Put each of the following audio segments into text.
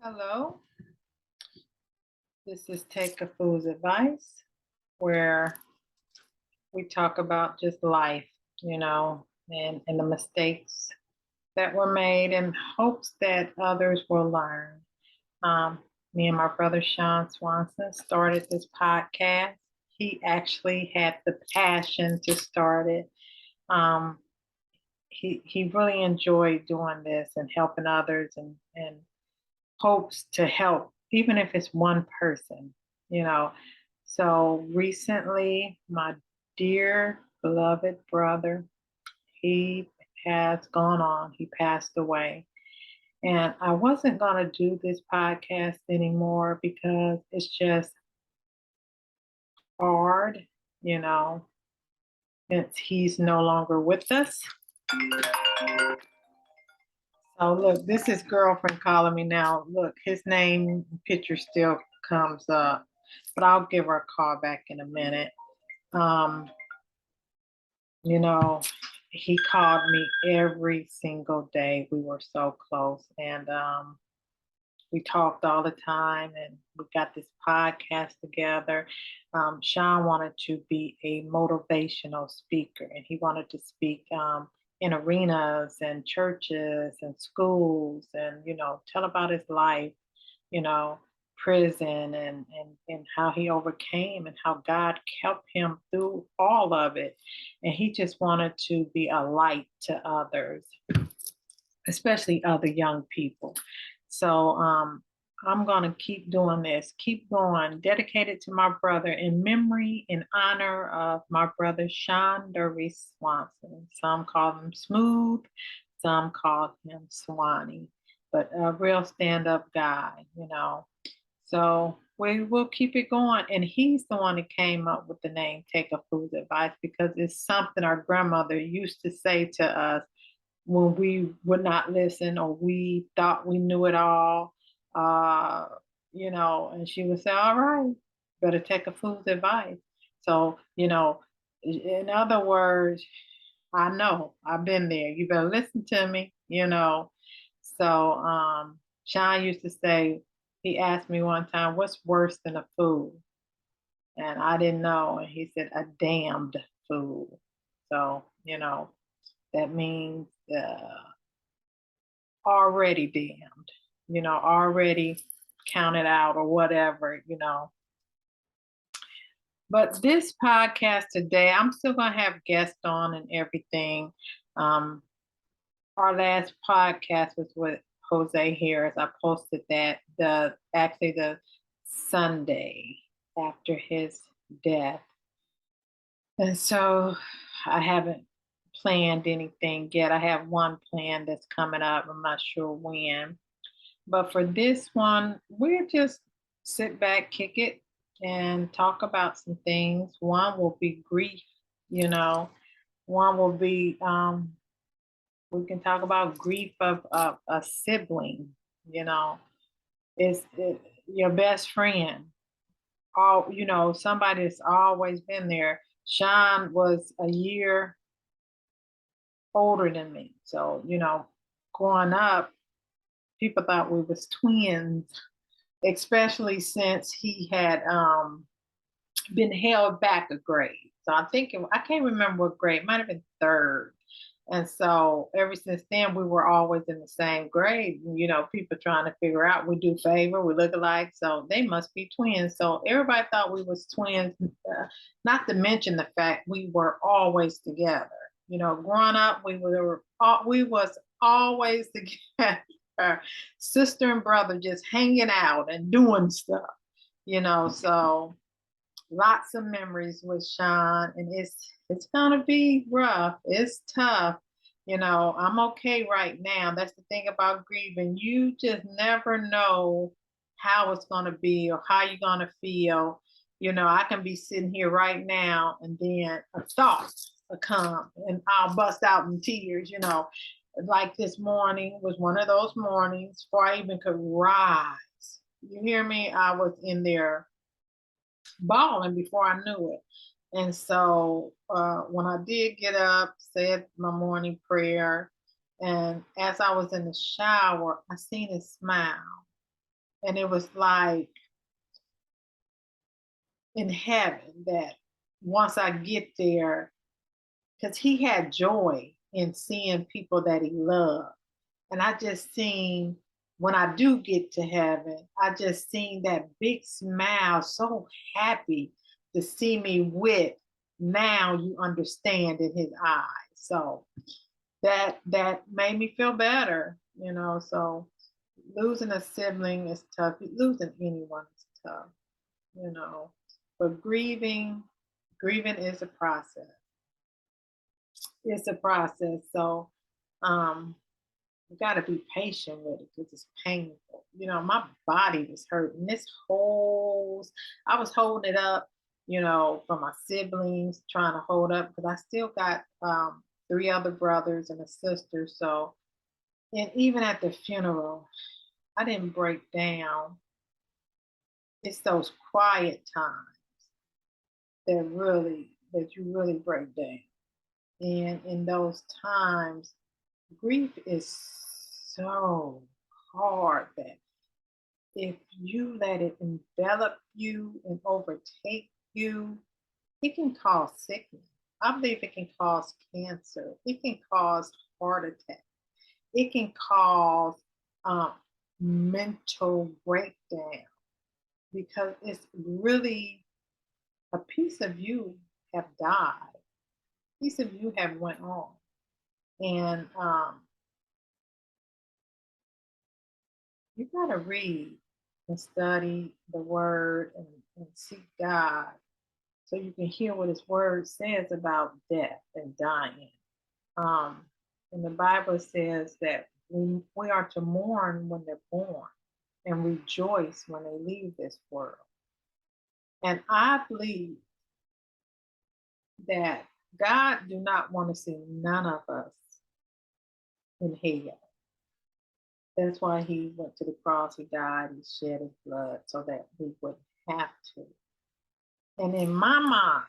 Hello, this is Take a Fool's Advice, where we talk about just life, and the mistakes that were made in hopes that others will learn. Um, Me and my brother Sean Swanson started this podcast. He actually had the passion to start it. Um, he really enjoyed doing this and helping others and hopes to help, even if it's one person, you know. So recently, my dear beloved brother, he has gone on, he passed away. And I wasn't going to do this podcast anymore because it's just hard, you know, since he's no longer with us. So look, this is girlfriend calling me now. Look, his name picture still comes up, but I'll give her a call back in a minute. Um, you know, he called me every single day. We were so close, and we talked all the time, and we got this podcast together. Sean wanted to be a motivational speaker, and he wanted to speak in arenas and churches and schools, and tell about his life, you know, prison and how he overcame and how God helped him through all of it. And he just wanted to be a light to others, especially other young people. So I'm going to keep doing this, keep going, dedicated to my brother in memory, in honor of my brother Sean Derby Swanson. Some call him Smooth, some call him Swanee, but a real stand up guy. So we will keep it going. And he's the one that came up with the name Take a Fool's Advice because it's something our grandmother used to say to us when we would not listen or we thought we knew it all, uh, and she would say, all right, better take a fool's advice. So, in other words, I know I've been there. You better listen to me. So, Sean used to say, he asked me one time, what's worse than a fool? And I didn't know. And he said, a damned fool. So, that means already damned, already counted out or whatever. But this podcast today, I'm still going to have guests on and everything. Um, our last podcast was with Jose Harris. I posted that the Sunday after his death. And so I haven't planned anything yet. I have one plan that's coming up. I'm not sure when. But for this one, we'll just sit back, kick it, and talk about some things. One will be grief, you know. One will be we can talk about grief of a sibling, you know. Your best friend. Somebody that's always been there. Sean was a year older than me. So, growing up, people thought we was twins, especially since he had been held back a grade. So I can't remember what grade, might have been third. And so ever since then, we were always in the same grade. People trying to figure out, we do favor, we look alike, so they must be twins. So everybody thought we was twins. Not to mention the fact we were always together. Growing up, we was always together, sister and brother, just hanging out and doing stuff. So lots of memories with Sean, and it's gonna be rough. It's tough. I'm okay right now. That's the thing about grieving. You just never know how it's gonna be or how you're gonna feel. I can be sitting here right now, and then a thought will come, and I'll bust out in tears. Like this morning was one of those mornings before I even could rise. You hear me? I was in there bawling before I knew it. And so when I did get up, said my morning prayer, and as I was in the shower, I seen his smile. And it was like in heaven that once I get there, because he had joy in seeing people that he loved. And I just seen when I do get to heaven, I just seen that big smile, so happy to see me with. Now you understand in his eyes. So that made me feel better, you know. So losing a sibling is tough. Losing anyone is tough, you know. But grieving is a process. It's a process. So you got to be patient with it because it's painful. You know, my body was hurting. I was holding it up, you know, for my siblings, trying to hold up because I still got three other brothers and a sister. So, and even at the funeral, I didn't break down. It's those quiet times that you really break down. And in those times, grief is so hard that if you let it envelop you and overtake you, it can cause sickness. I believe it can cause cancer. It can cause heart attack. It can cause um, mental breakdown because it's really a piece of you have died. A piece of you have went on, and you got to read and study the word and seek God so you can hear what his word says about death and dying. Um, and the Bible says that we are to mourn when they're born and rejoice when they leave this world. And I believe that God do not want to see none of us in hell. That's why he went to the cross, he died, he shed his blood so that we wouldn't have to. And in my mind,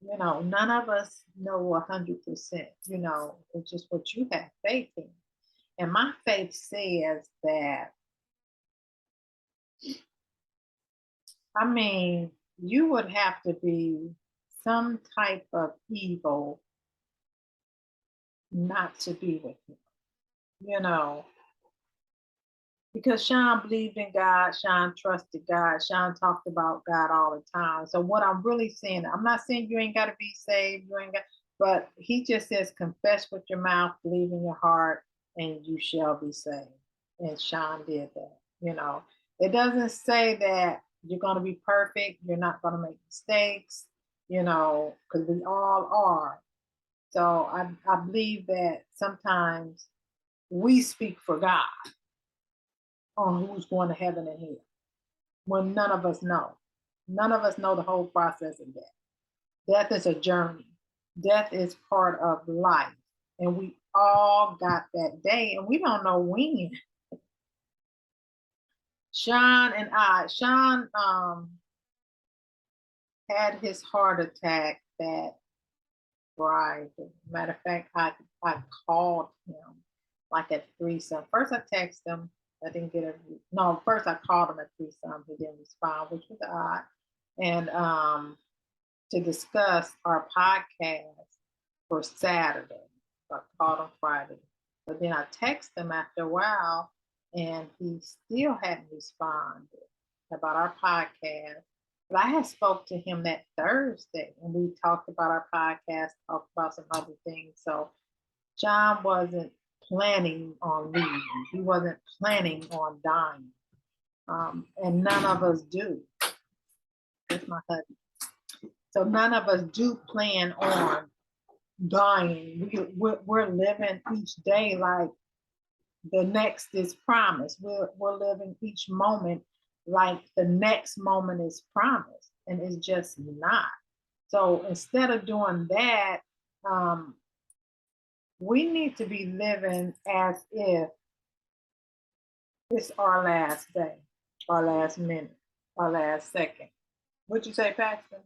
you know, none of us know 100%, you know, it's just what you have faith in. And my faith says that, I mean, you would have to be some type of evil not to be with him, you know, because Sean believed in God, Sean trusted God, Sean talked about God all the time. So what I'm really saying, I'm not saying you ain't got to be saved, you ain't got, but he just says confess with your mouth, believe in your heart, and you shall be saved. And Sean did that. You know, it doesn't say that you're going to be perfect, you're not going to make mistakes, you know, because we all are. So I believe that sometimes we speak for God on who's going to heaven and hell when none of us know. None of us know the whole process of death. Death is a journey. Death is part of life. And we all got that day and we don't know when. Sean had his heart attack that Friday. Matter of fact, I called him like at 3 some. First I texted him. I didn't get a no. First I called him at 3 some. He didn't respond, which was odd. And to discuss our podcast for Saturday. So I called him Friday. But then I texted him after a while, and he still hadn't responded about our podcast. But I had spoke to him that Thursday, and we talked about our podcast, talked about some other things. So John wasn't planning on leaving. He wasn't planning on dying. And none of us do. That's my husband. So none of us do plan on dying. We're living each day like the next is promised. We're living each moment like the next moment is promised, and it's just not. So instead of doing that, we need to be living as if it's our last day, our last minute, our last second. What'd you say, Paxton?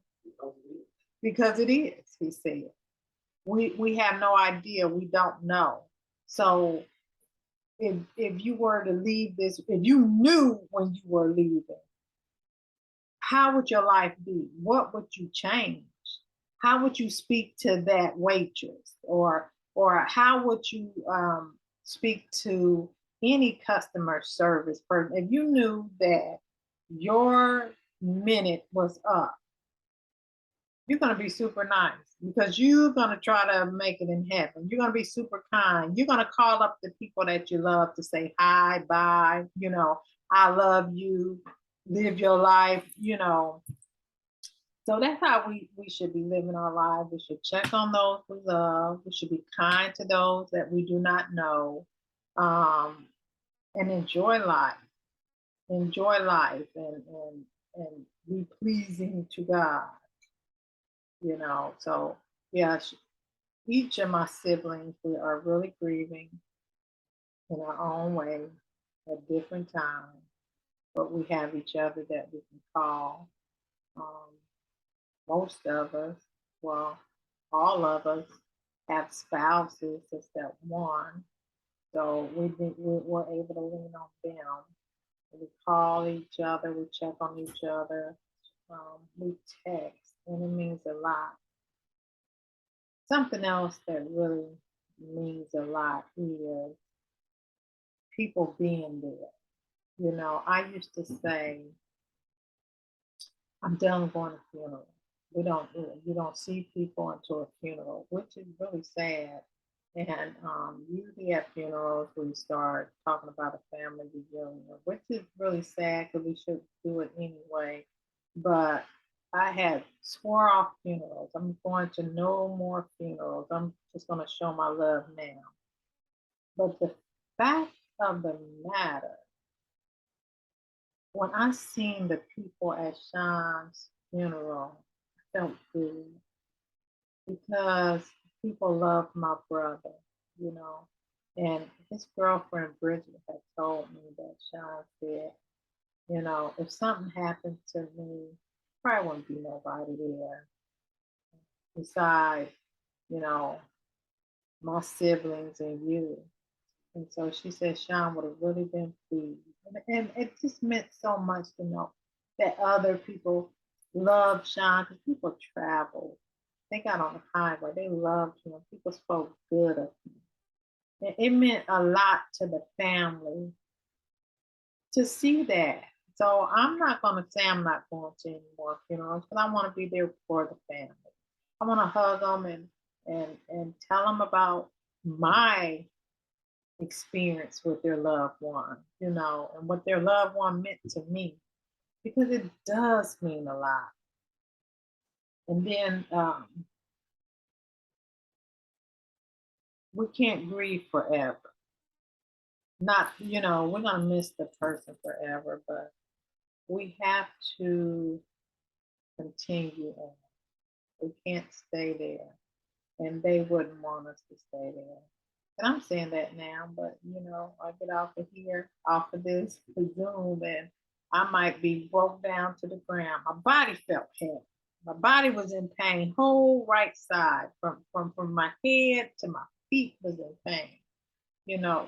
Because it is, he said. We have no idea. We don't know. So if you were to leave this, if you knew when you were leaving, how would your life be? What would you change? How would you speak to that waitress, or how would you speak to any customer service person if you knew that your minute was up? You're going to be super nice because you're going to try to make it in heaven. You're going to be super kind. You're going to call up the people that you love to say hi, bye, I love you, live your life, So that's how we should be living our lives. We should check on those we love. We should be kind to those that we do not know, um, and enjoy life. Enjoy life and be pleasing to God. So yeah, each of my siblings, we are really grieving in our own way at different times, but we have each other that we can call. Um, most of us, well, all of us have spouses except one, so we're able to lean on them. We call each other, we check on each other, we text, and it means a lot. Something else that really means a lot is people being there. I used to say, I'm done going to funerals. You don't see people until a funeral, which is really sad. And usually at funerals, we start talking about a family reunion, which is really sad because we should do it anyway. But I had swore off funerals. I'm going to no more funerals. I'm just going to show my love now. But the fact of the matter, when I seen the people at Sean's funeral, I felt good because people loved my brother, you know. And his girlfriend Bridget had told me that Sean said, if something happened to me, probably wouldn't be nobody there besides, you know, my siblings and you. And so she said Sean would have really been pleased. And it just meant so much to know that other people loved Sean because people traveled. They got on the highway. They loved him. People spoke good of him. And it meant a lot to the family to see that. So I'm not going to say I'm not going to any more funerals, but I want to be there for the family. I want to hug them and tell them about my experience with their loved one, and what their loved one meant to me, because it does mean a lot. And then we can't grieve forever. Not, we're going to miss the person forever, but we have to continue on. We can't stay there. And they wouldn't want us to stay there. And I'm saying that now, but I get off of here, off of this Zoom, and I might be broke down to the ground. My body felt heavy. My body was in pain. Whole right side, from my head to my feet was in pain.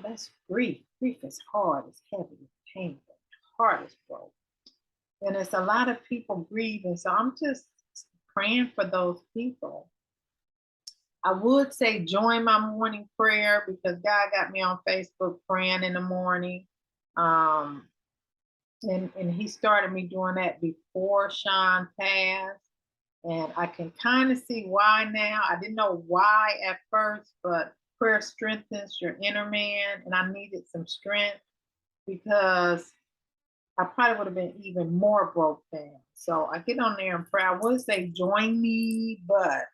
That's grief. Grief is hard. It's heavy. It's painful. Heart is broke, and it's a lot of people grieving. So I'm just praying for those people. I would say join my morning prayer because God got me on Facebook praying in the morning. Um, and he started me doing that before Sean passed. And I can kind of see why now. I didn't know why at first, but prayer strengthens your inner man. And I needed some strength because I probably would have been even more broke down. So I get on there and pray. I would say join me, but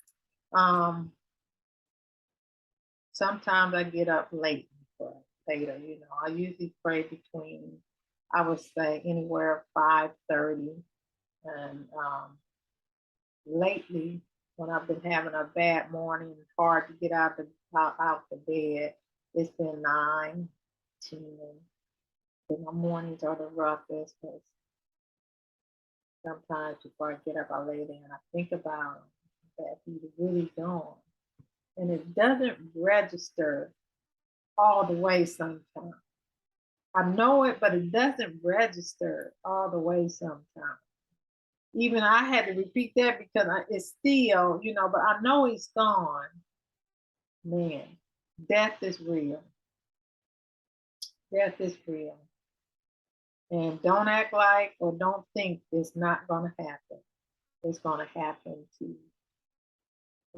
sometimes I get up late for later. I usually pray between, I would say, anywhere 5:30, and lately, when I've been having a bad morning and hard to get out the bed, it's been 9, 10. And my mornings are the roughest because sometimes before I get up, I lay there and I think about that he's really gone. And it doesn't register all the way sometimes. I know it, but it doesn't register all the way sometimes. Even I had to repeat that because it's still, but I know he's gone. Man, death is real. Death is real. And don't act like or don't think it's not going to happen. It's going to happen to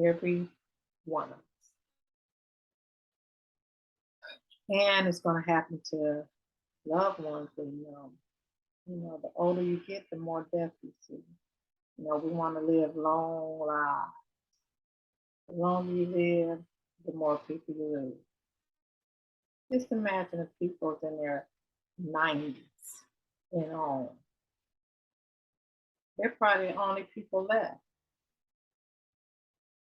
every one of us. And it's going to happen to loved ones we know. The older you get, the more death you see. We want to live long lives. The longer you live, the more people you lose. Just imagine if people's in their 90s and on. They're probably the only people left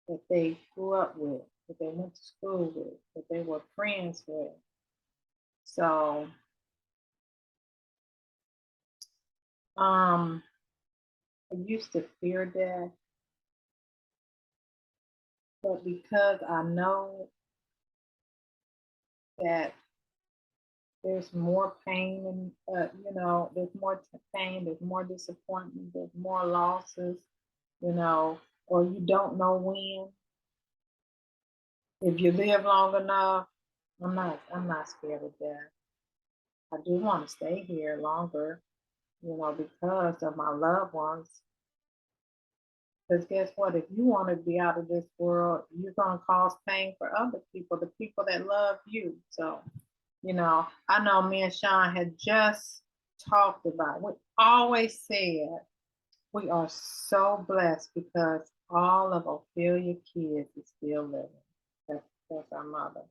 that they grew up with, that they went to school with, that they were friends with. So, I used to fear death, but because I know that there's more pain and there's more pain, there's more disappointment, there's more losses, or you don't know when. If you live long enough, I'm not scared of death. I do want to stay here longer, because of my loved ones. Because guess what? If you want to be out of this world, you're gonna cause pain for other people, the people that love you. So, I know me and Sean had just talked about. We always said we are so blessed because all of Ophelia kids is still living. That's our mother.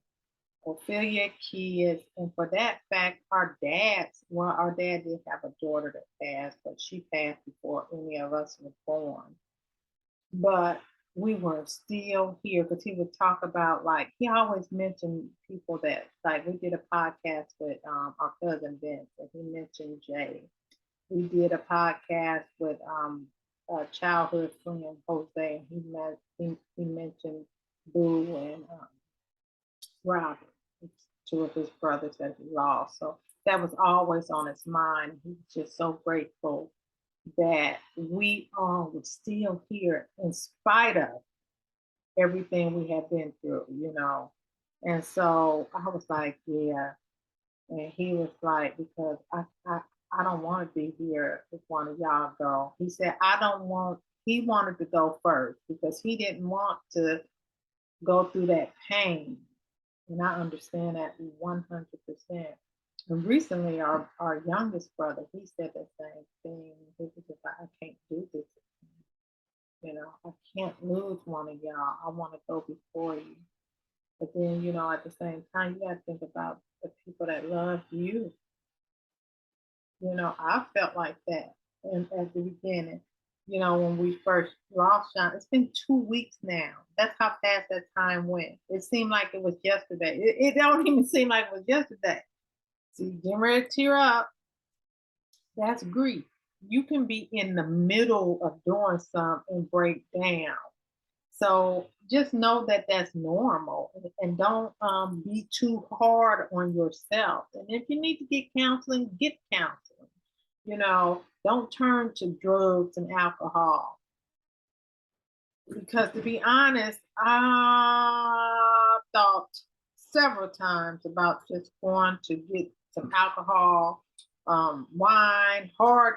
Ophelia kids, and for that fact, our dad did have a daughter that passed, but she passed before any of us were born. But we were still here because he would talk about, like, he always mentioned people that, like, we did a podcast with our cousin Vince, and he mentioned Jay. We did a podcast with a childhood friend Jose, and he mentioned Boo and Robert, two of his brothers that he lost. So that was always on his mind. He was just so grateful that we all were still here in spite of everything we had been through. And so I was like, yeah. And he was like, because I don't want to be here if one of y'all go. He said, he wanted to go first because he didn't want to go through that pain. And I understand that 100%. And recently, our youngest brother, he said the same thing. He was just like, I can't do this. I can't lose one of y'all. I want to go before you. But then, at the same time, you got to think about the people that love you. I felt like that at the beginning. When we first lost Sean, it's been 2 weeks now. That's how fast that time went. It seemed like it was yesterday. It don't even seem like it was yesterday. See, getting ready to tear up. That's grief. You can be in the middle of doing something and break down. So just know that that's normal, and don't be too hard on yourself. And if you need to get counseling, get counseling. Don't turn to drugs and alcohol. Because to be honest, I thought several times about just going to get some alcohol, wine, hard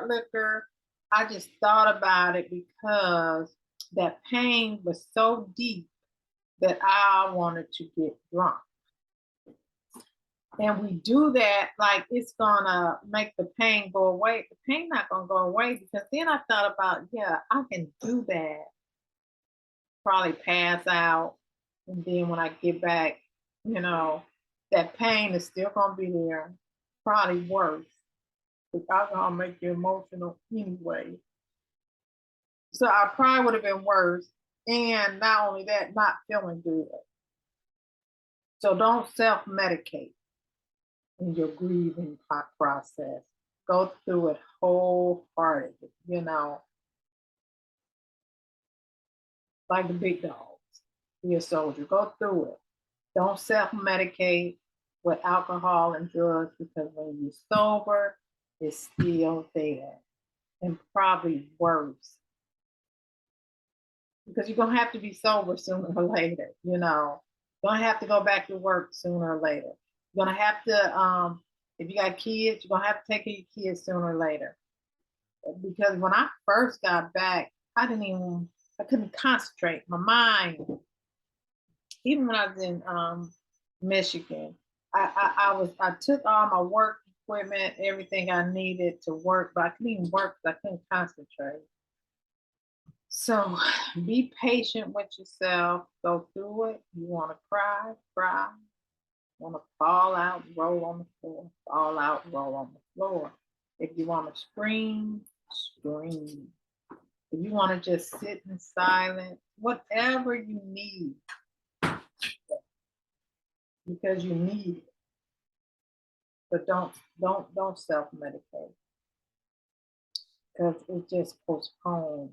liquor. I just thought about it because that pain was so deep that I wanted to get drunk. And we do that like it's gonna make the pain go away. The pain not gonna go away because then I thought about, yeah, I can do that. Probably pass out, and then when I get back, you know, that pain is still gonna be there. Probably worse. Because alcohol make you emotional anyway. So I probably would have been worse. And not only that, not feeling good. So don't self-medicate in your grieving process. Go through it wholeheartedly, like the big dogs. Be a soldier. Go through it. Don't self-medicate. with alcohol and drugs, because when you're sober, it's still there, and probably worse, because you're gonna have to be sober sooner or later. You're gonna have to go back to work sooner or later. You're gonna have to, if you got kids, you're gonna have to take care of your kids sooner or later. Because when I first got back, I couldn't concentrate. My mind, even when I was in Michigan, I took all my work equipment, everything I needed to work, but I couldn't even work because I couldn't concentrate. So be patient with yourself. Go through it. You want to cry, cry. You want to fall out, roll on the floor. Fall out, roll on the floor. If you want to scream, scream. If you want to just sit in silence, whatever you need, because you need it. But don't self-medicate, because it just postpones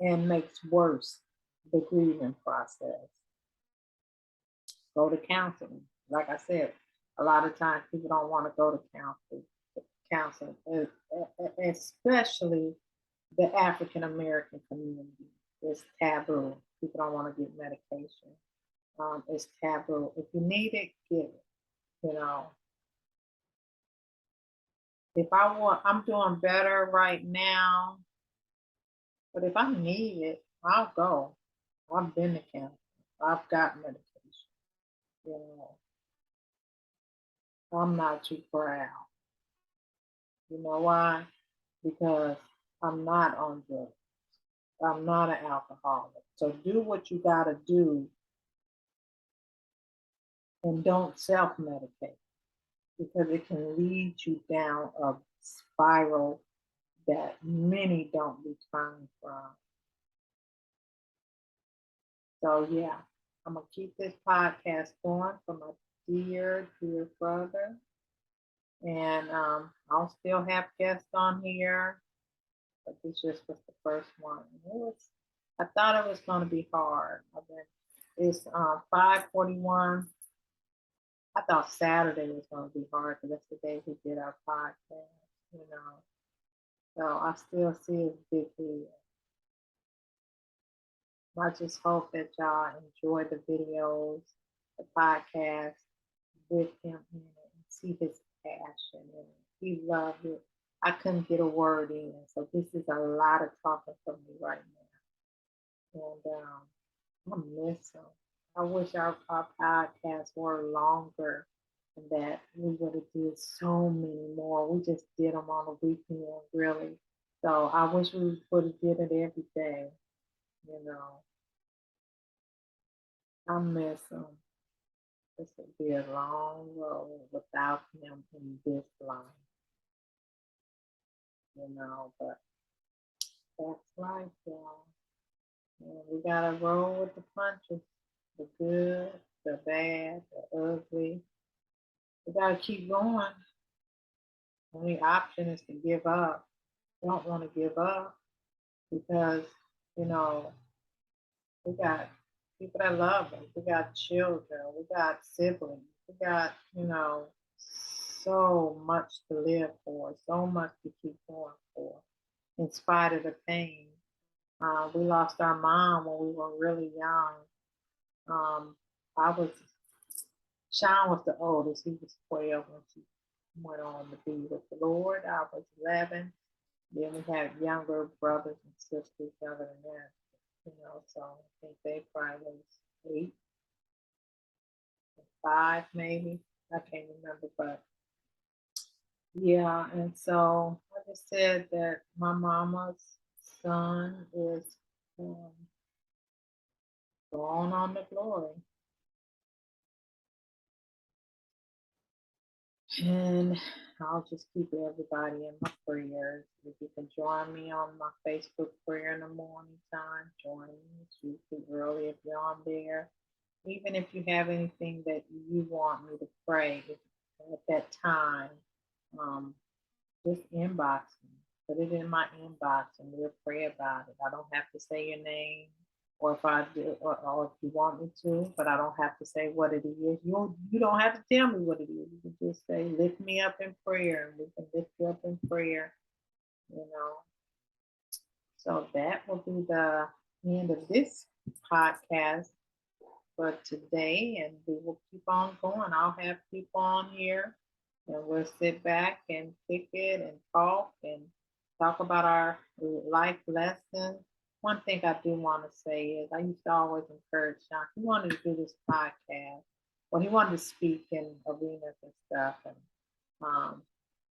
and makes worse the grieving process. Go to counseling. Like I said, a lot of times people don't want to go to counseling, especially the African American community. It's taboo. People don't want to get medication. It's taboo. If you need it, get it. You know, I'm doing better right now, but if I need it, I'll go. I've been to counseling. I've got medication. You know, I'm not too proud. You know why? Because I'm not on drugs. I'm not an alcoholic. So do what you got to do, and don't self medicate, because it can lead you down a spiral that many don't return from. So, yeah, I'm going to keep this podcast going for my dear, dear brother. And I'll still have guests on here, but this just was the first one. I thought it was going to be hard. It's 5:41. I thought Saturday was going to be hard because that's the day we did our podcast, you know. So I still see his big head. I just hope that y'all enjoy the videos, the podcast with him in it, and see his passion in it. He loved it. I couldn't get a word in, so this is a lot of talking for me right now. And I miss him. I wish our podcasts were longer and that we would have did so many more. We just did them on the weekend, really. So I wish we would have did it every day, you know. I miss him. This would be a long road without him in this life, but that's life, y'all. And we gotta roll with the punches, the good, the bad, the ugly. We gotta keep going. Only option is to give up. Don't want to give up, because, you know, we got people that love us. We got children. We got siblings. We got, so much to live for, so much to keep going for, in spite of the pain. We lost our mom when we were really young. Um, I was, Sean was the oldest. He was 12 when she went on to be with the Lord. I was 11. Then we had younger brothers and sisters younger than that, so I think they probably was 8, 5 maybe. I can't remember, but yeah. And so I just said that my mama's son is um, going on to glory. And I'll just keep everybody in my prayers. If you can join me on my Facebook prayer in the morning time, join me. It's usually early if you're on there. Even if you have anything that you want me to pray at that time, um, just inbox me. Put it in my inbox and we'll pray about it. I don't have to say your name. or if I do, or if you want me to, but I don't have to say what it is. You don't have to tell me what it is. You can just say, lift me up in prayer, and we can lift you up in prayer, you know. So that will be the end of this podcast for today, and we will keep on going. I'll have people on here, and we'll sit back and kick it and talk about our life lessons. One thing I do want to say is I used to always encourage Sean. He wanted to do this podcast. Well, he wanted to speak in arenas and stuff, and um,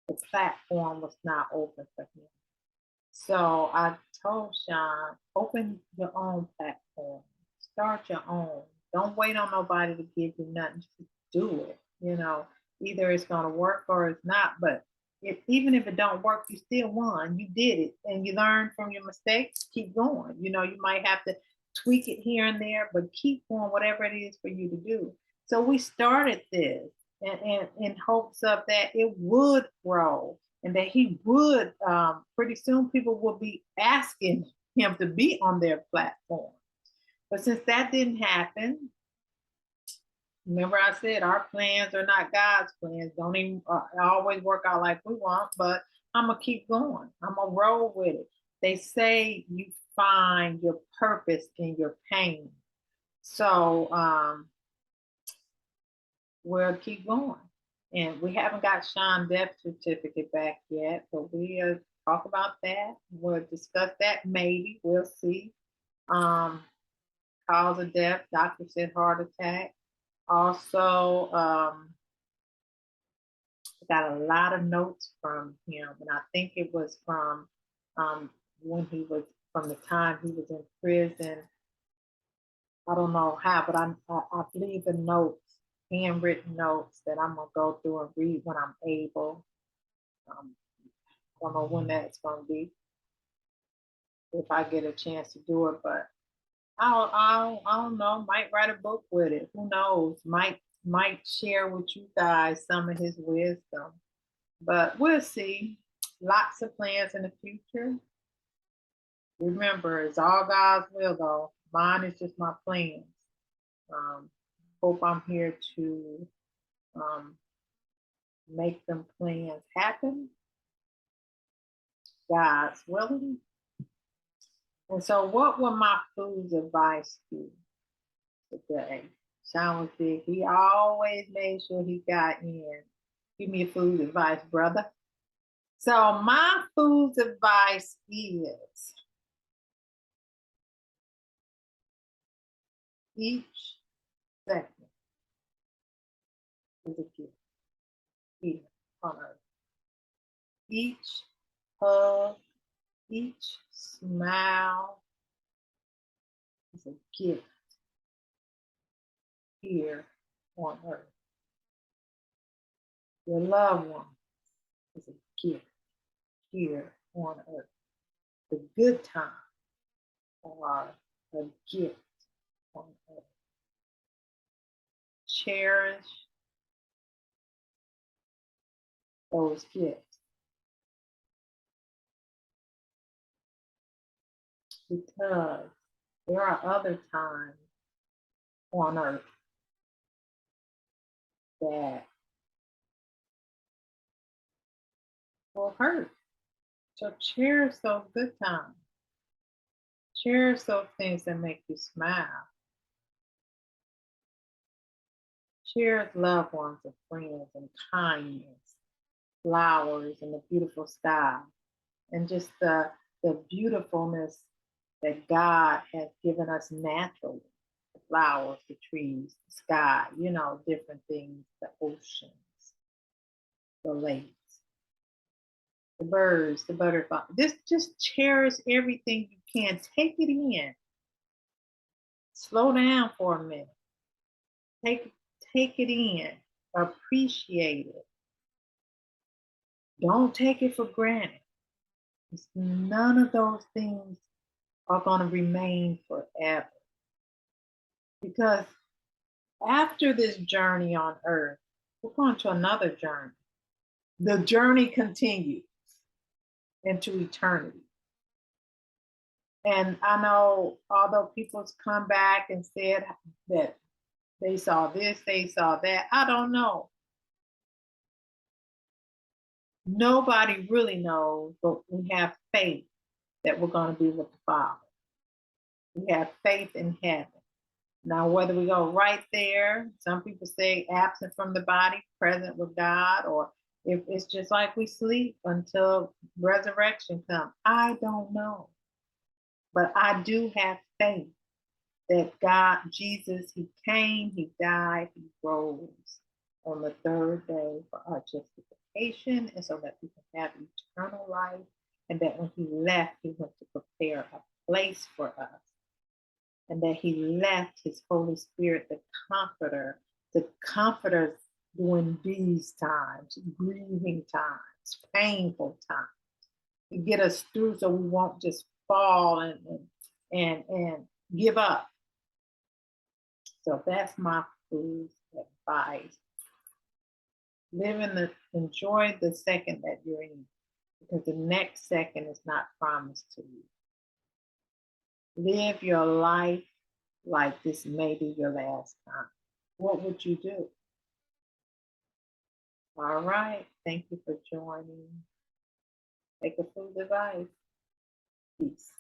the platform was not open for him. So I told Sean, open your own platform, start your own. Don't wait on nobody to give you nothing. Just do it. Either it's gonna work or it's not. But even if it don't work, you still won. You did it, and you learned from your mistakes. Keep going. You might have to tweak it here and there, but keep going. Whatever it is for you to do. So we started this, and in hopes of that it would grow and that he would, pretty soon people will be asking him to be on their platform. But since that didn't happen, remember I said our plans are not God's plans. Don't even always work out like we want, but I'm going to keep going. I'm going to roll with it. They say you find your purpose in your pain. So we'll keep going. And we haven't got Sean death certificate back yet, but we'll talk about that. We'll discuss that maybe. We'll see. Cause of death, doctor said heart attack. Also, got a lot of notes from him, and I think it was from when he was from the time he was in prison. I don't know how, but I believe the notes, handwritten notes that I'm gonna go through and read when I'm able. I don't know when that's gonna be, if I get a chance to do it, but I don't know. Might write a book with it. Who knows? Might share with you guys some of his wisdom, but we'll see. Lots of plans in the future. Remember, it's all God's will, though. Mine is just my plans. Hope I'm here to make them plans happen. God's willing. And so, what would my food's advice be today? Sean was big. He always made sure he got in. Give me a food advice, brother. So, my food's advice is each second is a gift here on earth. Each hug, each smile is a gift here on earth. Your loved one is a gift here on earth. The good times are a gift on earth. Cherish those gifts, because there are other times on earth that will hurt. So cherish those good times. Cherish those things that make you smile. Cherish loved ones and friends and kindness, flowers and the beautiful sky, and just the beautifulness that God has given us naturally. The flowers, the trees, the sky, different things, the oceans, the lakes, the birds, the butterflies. Just cherish everything you can. Take it in. Slow down for a minute. Take it in. Appreciate it. Don't take it for granted. None of those things are going to remain forever. Because after this journey on earth, we're going to another journey. The journey continues into eternity. And I know although people's come back and said that they saw this, they saw that, I don't know. Nobody really knows, but we have faith that we're going to be with the Father. We have faith in heaven. Now, whether we go right there, some people say absent from the body, present with God, or if it's just like we sleep until resurrection comes, I don't know. But I do have faith that God, Jesus, He came, He died, He rose on the third day for our justification, and so that we can have eternal life, and that when He left, He went to prepare a place for us, and that He left His Holy Spirit, the Comforter, to comfort us during these times, grieving times, painful times, to get us through so we won't just fall and give up. So that's my food advice. Enjoy the second that you're in, because the next second is not promised to you. Live your life like this may be your last time. What would you do? All right. Thank you for joining. Take a food advice. Peace.